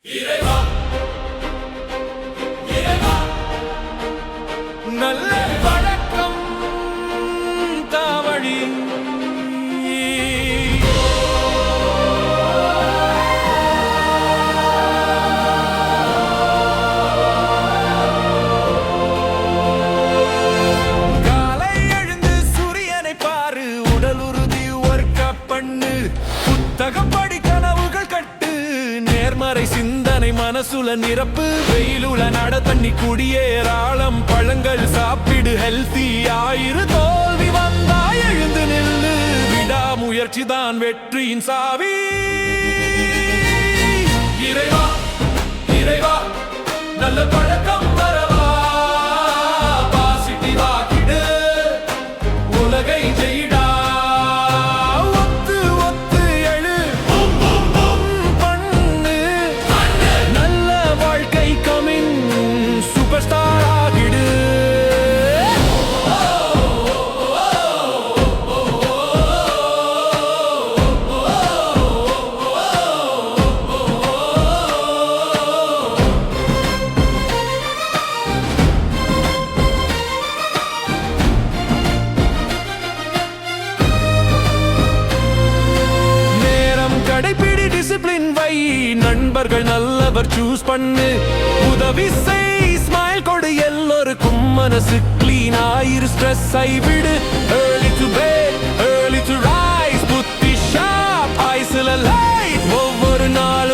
இறைவா இறைவா நல்ல வழக்கம் தாவழி காலை எழுந்து சூரியனை பாரு உடல் உறுதி ஒர்க் பண்ணு புத்தகம் படி கனவுகள் கட்டு நேர்மறை சிந்தனை மனசுல நிரப்பு வெயிலுல நட தண்ணி குடியேராளம் பழங்கள் சாப்பிடு ஹெல்த்தி ஆயிரு தோல்வி வந்தா எழுந்து நில்லு விடாமுயற்சி தான் வெற்றியின் சாவி இறைவா இறைவா நல்ல பழக்கம் வரவா பாசிட்டிவ் ஆக்கிடு உலகை ஜெயிடா ஒத்து ஒத்து எழு பண்ணு நல்ல வாழ்க்கை கமிங் சூப்பர் ஸ்டார் ஆகிடு கடைபிடி டிசிப்ளின் வை நண்பர்கள் நல்லவர் சூஸ் பண்ணு உதவி செய் ஸ்மைல் கொடு எல்லோருக்கும் மனசு கிளீன் ஆயிரு ஸ்ட்ரெஸ் ஐ விடு early to bed early to rise புத்தி ஷார்ப் ஐஸ்ல லைட் ஒவ்வொரு நாளும்